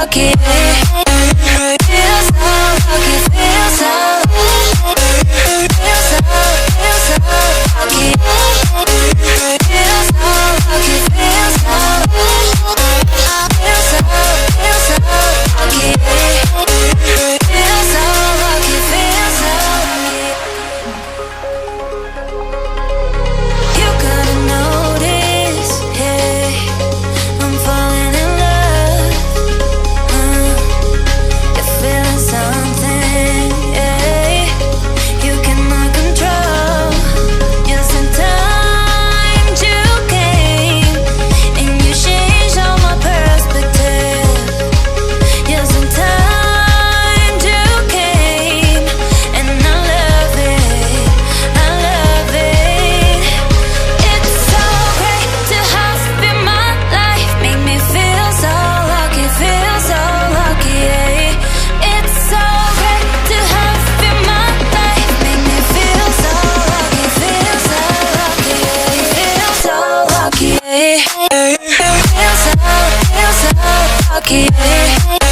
lucky. Feel so lucky, feel so lucky. Feel so lucky. Feel so lucky, feel so lucky. Feel so lucky. Feel so lucky, feel so lucky. You gotta notice, hey, I'm falling in love. You're feeling something, yeah, you cannot control. You sometimes you came and you changed all my perspective. You sometimes you came and I love it, I love it. It's so great to have you in my life, make me feel so lucky, yeah. It's so great to have you in my life, make me feel so lucky, yeah. Feel so lucky, yeah. Feel so lucky, yeah.